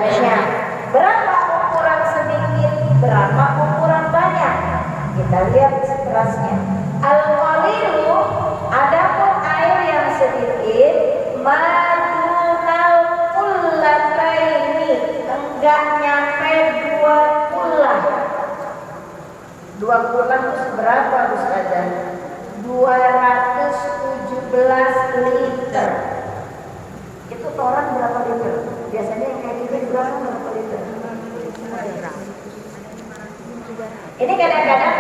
banyak. Berapa ukuran sedikit, berapa ukuran banyak? Kita lihat seterusnya. Al-qalilu, adapun air yang sedikit, madunal kullataini, enggak nyampe 2 kullah. 2 kullah itu seberapa Ustazah? 217 liter. Itu toran berapa liter? Biasanya yang kayak gini berapa liter? Ini kadang-kadang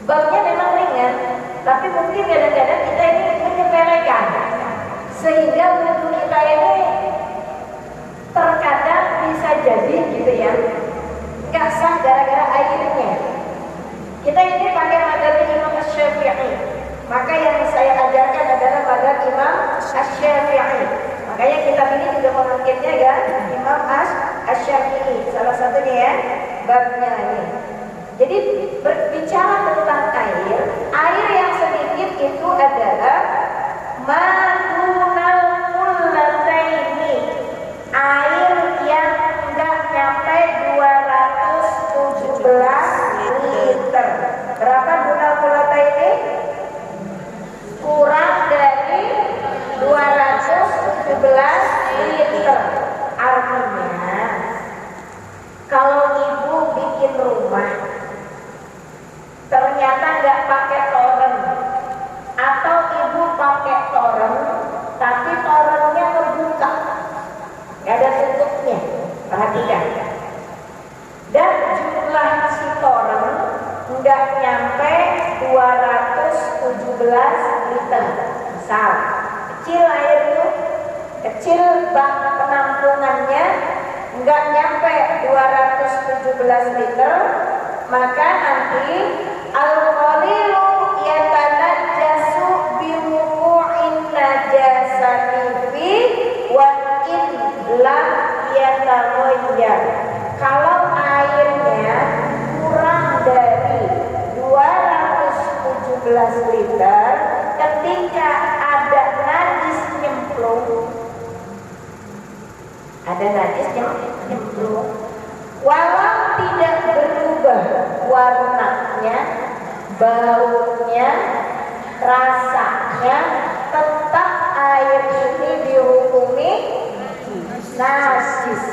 babnya memang ringan, tapi mungkin kadang-kadang kita ini menyepelekan, sehingga wudhu kita ini terkadang bisa jadi gitu ya, nggak sah gara-gara airnya. Kita ini pakai mazhab Imam Asy-Syafi'i, maka yang saya ajarkan adalah mazhab Imam Asy-Syafi'i. Makanya kitab ini juga mengangkitnya ya Imam Asy-Syafi'i, salah satunya ya babnya ini. Jadi berbicara tentang air yang sedikit itu adalah madunal kullataini, air yang enggak nyampe 217 liter. Berapa dunal kullataini? Kurang dari 217 liter. Artinya kalau ibu bikin rumah ternyata nggak pakai toren, atau ibu pakai toren tapi torennya terbuka, nggak ada tutupnya, perhatikan, dan jumlah si toren nggak nyampe 217 liter. Misal kecil air itu, kecil bank penampungannya nggak nyampe 217 liter, maka nanti al-qalilu yatanajjasu biwuqu'in najasati fi wa in lam yataghayyar. Kalau airnya kurang dari 217 liter, ketika ada najis nyemplung, walau tidak berubah warnanya, baunya, rasanya, tetap air ini dihukumi najis.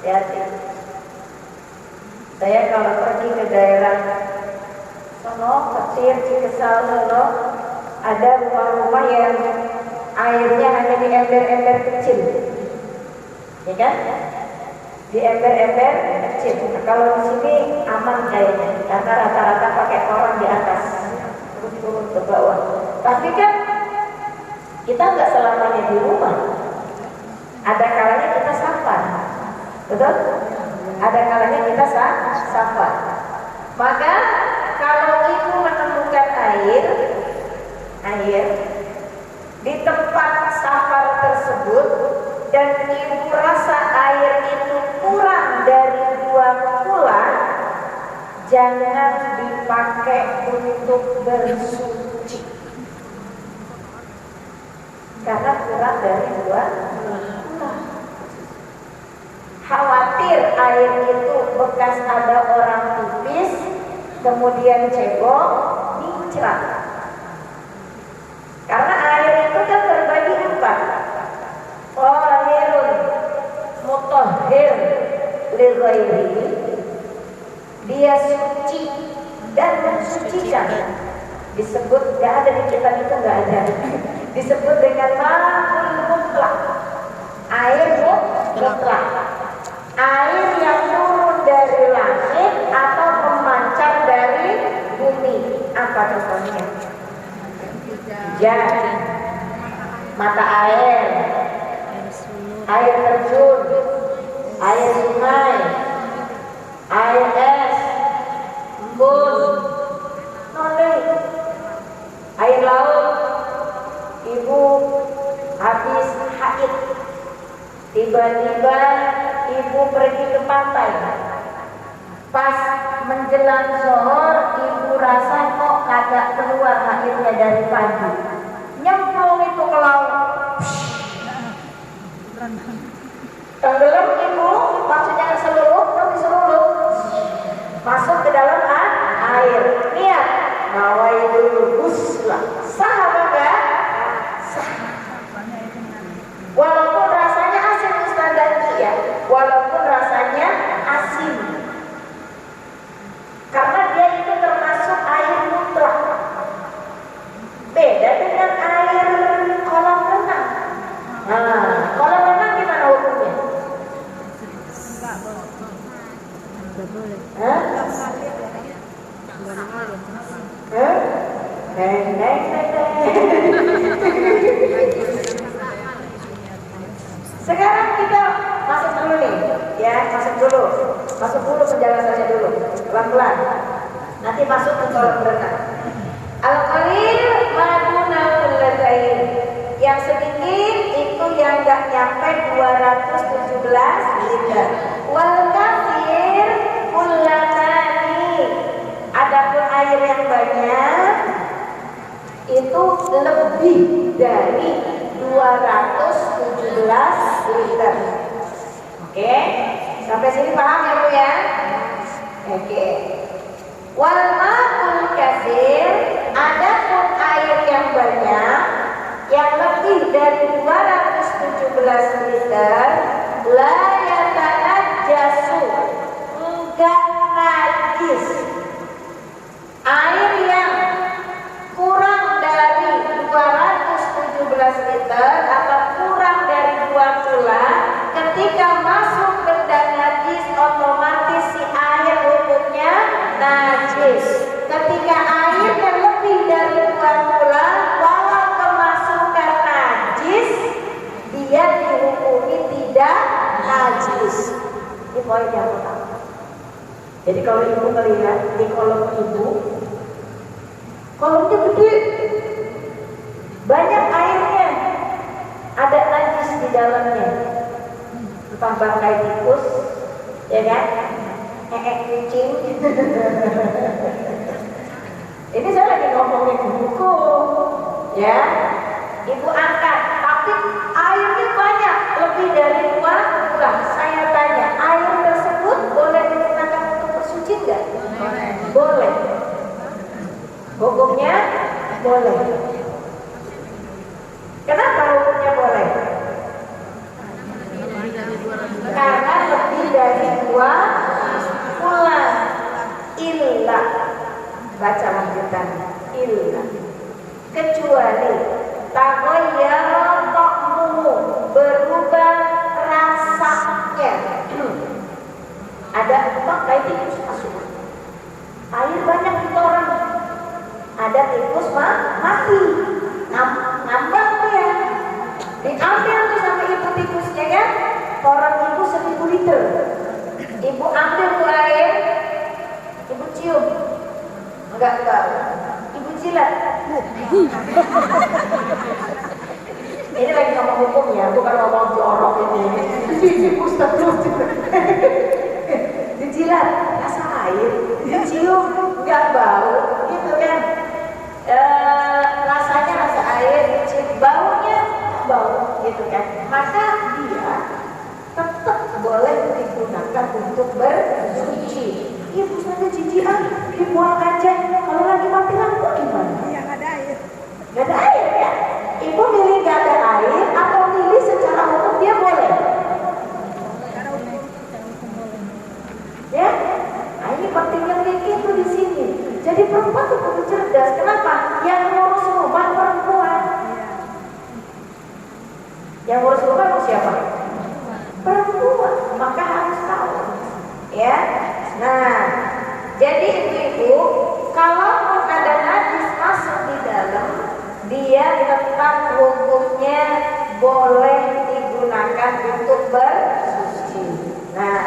Hati-hati. Saya kalau pergi ke daerah sono, Petir, Cikesal sono, ada rumah-rumah yang airnya hanya di ember-ember kecil, ya kan? Di ember-ember kecil. Nah, kalau di sini aman kayaknya, karena rata-rata pakai orang di atas, turun ke bawah. Tapi kan kita nggak selamanya di rumah. Ada kalanya kita safar, betul? Ada kalanya kita safar. Maka kalau ibu menemukan air di tempat safar tersebut dan ibu rasa air itu kurang dari 2 kullah, jangan dipakai untuk bersuci karena kurang dari 2 kullah. Khawatir air itu bekas ada orang pipis kemudian cebok, dicerak. Karena air itu kan terbagi 4. Tahirun mutahhir li ghairihi, dia suci dan mensucikan. Disebut, nggak ada di kitab itu, nggak ada. Disebut dengan ma'ul mutlaq, air mutlaq, air yang turun dari langit atau memancar dari bumi. Apa contohnya? Hujan, mata air, air terjun, air sungai, air es, embun, air laut. Ibu habis haid, tiba-tiba ibu pergi ke pantai. Pas menjelang zuhur, ibu rasa kok kagak keluar haidnya dari pagi. Nyemplung itu ke laut. Tenggelam ibu, maksudnya seluruh, tapi seluruh masuk ke dalam air. Niat nawaidul ghusla. Sah apa enggak? Sah. Walaupun rasanya asin Ustaz Daki ya, walaupun rasanya asin, karena dia itu termasuk air mutlak. Beda dengan air kolam renang. Nah, kolam renang gimana hukumnya? Nggak boleh. Hah? Hah? Neng, neng, neng, neng. Sekarang kita masuk dulu nih, ya, masuk dulu penjelasannya dulu, pelan-pelan. Nanti masuk ke kolam renang. Al-qalil maduna kullatayn. Yang sedikit itu yang enggak nyampe 217 liter. Wal katsir kullatani. Adapun air yang banyak itu lebih dari 217 liter. Oke, sampai sini paham ya Bu ya? Oke. Wal ma'ul katsir, adapun air yang banyak yang lebih dari 217 liter, la yatanajjasu, enggak najis. Air yang kurang dari 217 liter atau kurang dari 2 kula, ketika masuk benda najis otomatis si air hukumnya najis. Ketika air yang lebih dari 2 kula walau kemasukan najis, dia dihukumi tidak najis. Ini poin yang pertama. Jadi kalau ibu melihat di kolom ibu, kolomnya gede, banyak airnya, ada najis di dalamnya, entah bangkai tikus, ya kan, kucing. Ini saya lagi ngomongin buku, ya, ibu angkat, tapi airnya banyak, lebih dari 2 kula. Saya tanya, air tersebut boleh digunakan untuk bersuci enggak? Boleh. Hukumnya boleh. Kenapa hukumnya boleh? Karena lebih dari 2 kula. Illa, baca lanjutan, illa, kecuali taghayyara ta'muhu, berubah rasanya. Ada bangkai tikus masuk, air banyak di orang, ada tikus mati, nambang dia, diambil tuh sama ibu tikusnya kan, koran ibu 1000 liter, ibu ambil tuh air, ibu cium, enggak, ibu jilat. Ini lagi ngomong hukum ya, bukan ngomong jorok ini. Ustaz dijilat, rasa air, dicium, nggak bau, gitu kan? Rasanya rasa air, dicium, baunya bau, gitu kan? Maka dia tetap boleh digunakan untuk bersuci. Ibu saja jijian, dibuang aja. Kalau lagi mati lampu gimana? Iya, nggak ada air. Nggak ada air ya? Ibu milih nggak ada air atau milih secara hukum dia boleh? Ya, nah ini pentingnya begitu di sini. Jadi perempuan tuh perlu cerdas. Kenapa? Yang ngurus rumah perempuan. Yang ngurus rumah itu siapa? Perempuan. Maka harus tahu. Ya. Nah, jadi ibu-ibu, kalau ada najis masuk di dalam, dia tetap hukumnya boleh digunakan untuk bersuci. Nah,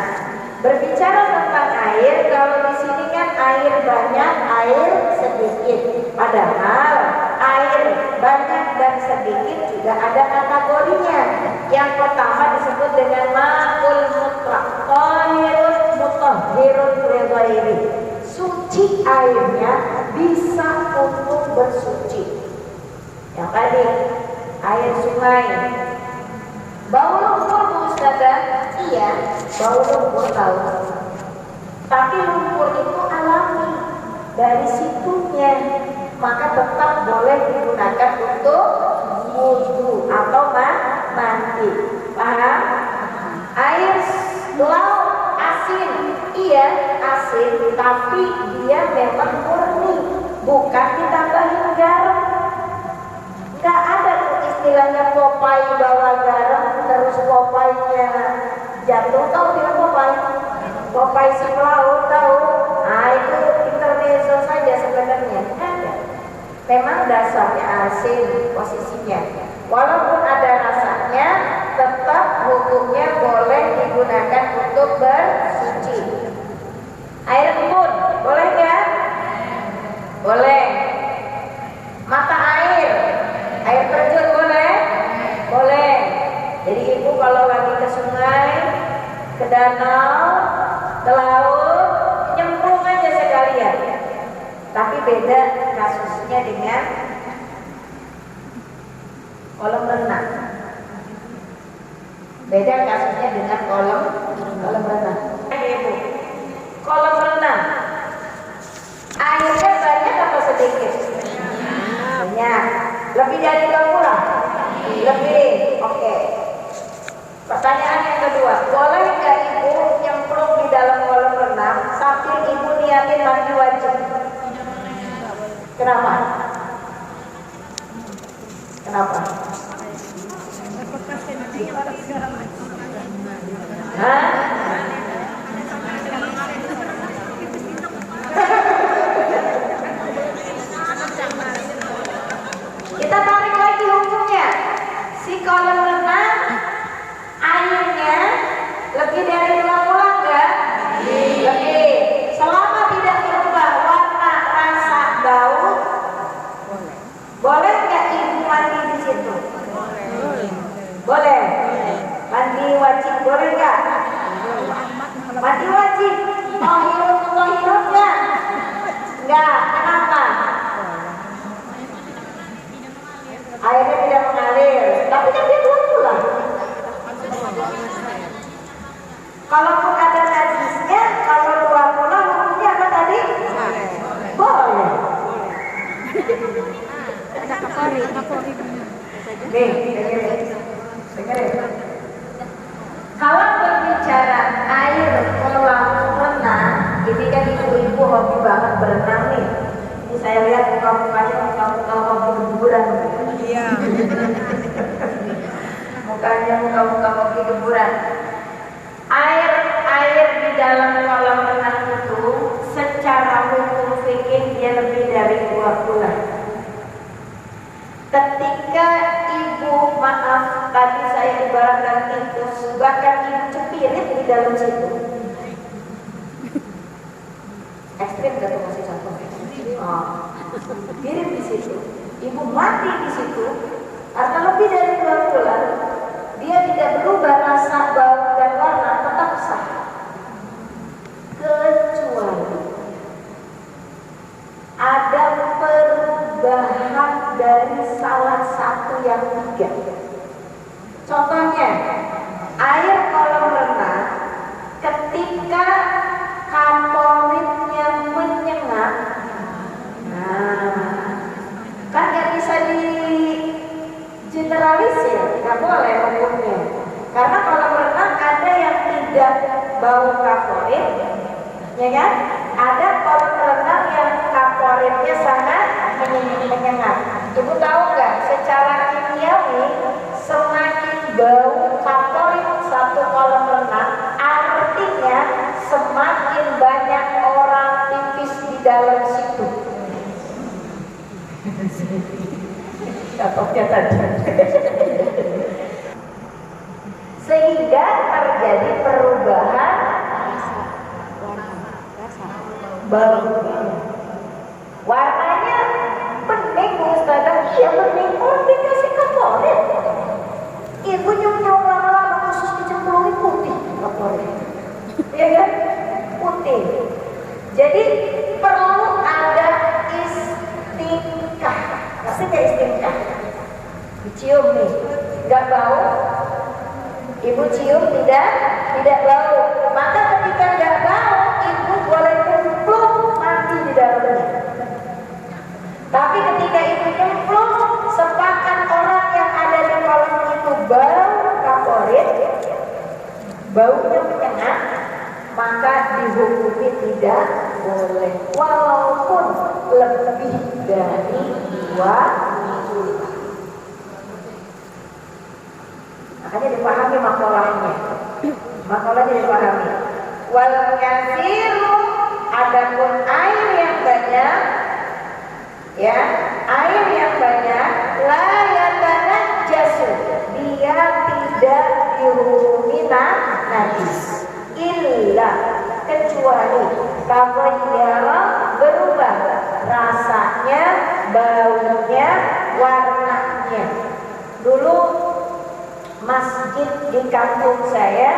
berbicara tentang air, kalau di sini kan air banyak, air sedikit. Padahal air banyak dan sedikit juga ada kategorinya. Yang pertama disebut dengan ma'ul mutlaq, tahirun mutahhirun lighairi. Suci airnya bisa untuk bersuci. Yang tadi air sungai Bau lumpur Bu Ustazah? Iya, bau lumpur tahu. Tapi lumpur itu alami dari situnya, maka tetap boleh digunakan untuk wudhu atau mandi. Paham? Air laut asin, iya asin, tapi dia memang murni, bukan ditambahin garam. Gak ada tuh istilahnya Popeye bawa garam terus Popeye-nya jatuh. Tahu tidak Popeye? Popeye si pelaut tahu? Nah itu intermezzo saja sebenarnya. Ada. Memang dasarnya asin posisinya. Walaupun ada rasanya, tetap hukumnya boleh digunakan untuk bersuci. Air embun, boleh nggak? Boleh. Mata air terjun boleh? Boleh. Jadi ibu kalau lagi ke sungai, ke danau, ke laut, nyemplung aja sekalian. Tapi beda kasusnya dengan kolam renang. Beda kasusnya dengan kolam renang. Ibu, kolam renang airnya banyak apa sedikit? Banyak. Lebih dari 20? Lebih. Oke. Pertanyaan yang kedua, boleh nggak ibu nyemplung di dalam kolam renang sambil ibu niatin mandi wajib? Kenapa? Kenapa? Hah? Kita tarik lagi hukumnya. Si kolam renang airnya lebih dari 20 enggak? Lebih. Selama tidak berubah warna, rasa, bau, boleh nggak ibu mandi di situ? Boleh. Mandi wajib boleh nggak? Mandi wajib. Mau hirup nggak? Nggak. Kenapa? Airnya tidak mengalir. Tapi kan dia pulang. Kalaupun ada najisnya, kalau 20 hukumnya apa tadi? Boleh. Ada kapori. Nih, dengerin. Kalau berbicara air kolam renang, ini kan ibu-ibu hobi banget berenang nih. Ini saya lihat muka-mukanya muka-muka hobi liburan. Iya. Mukanya muka-muka hobi liburan. Air di dalam kolam renang itu secara hukum fikih dia lebih dari 2 bulan. Ketika ibu, maaf, tadi saya ibaratkan itu, bahkan ibu cepirit di dalam situ. Ekstrim gak tuh masih satu? Oh, cepirit di situ. Ibu mati di situ, karena lebih dari 2 bulan, dia tidak berubah rasa, bau, dan warna, tetap sah. Kecuali ada perubahan dari salah satu yang 3. Contohnya, air kolam renang ketika kaporitnya menyengat, kan nggak bisa di generalisir, nggak boleh hukumnya. Karena kolam renang ada yang tidak bau kaporit, ya kan? Ada kolam renang yang kaporitnya sangat menyengat. Ibu tahu nggak? Secara kimiawi, semakin bau kaporit satu kolam renang, artinya semakin banyak orang pipis di dalam situ. Contohnya tadi. Sehingga terjadi perubahan bau. Warnanya bening, Bu Ustazah. Iya bening. Orang dikasih kaporit. Ibu nyum-nyum lama-lama khusus dicemplungin putih kaporit. Iya kan? Putih. Jadi perlu ada istiqah. Pasti nggak istiqah. Dicium nih, nggak bau, Ibu cium tidak bau. Maka ketika nggak bau, ibu boleh nyemplung mandi di dalamnya. Tapi ketika ibu nyemplung, sepakan orang yang ada di kolam itu bau favorit, baunya menyengat, maka dihukumi tidak boleh, walaupun lebih dari 2 minggu. Makanya dipahami makolahnya. Makolahnya dipahami. Wal kasiru, adapun air yang banyak, ya, air yang banyak, la yatanajjasu, dia tidak dihukumi najis, illa, kecuali taghayyara, berubah rasanya, baunya, warnanya. Dulu masjid di kampung saya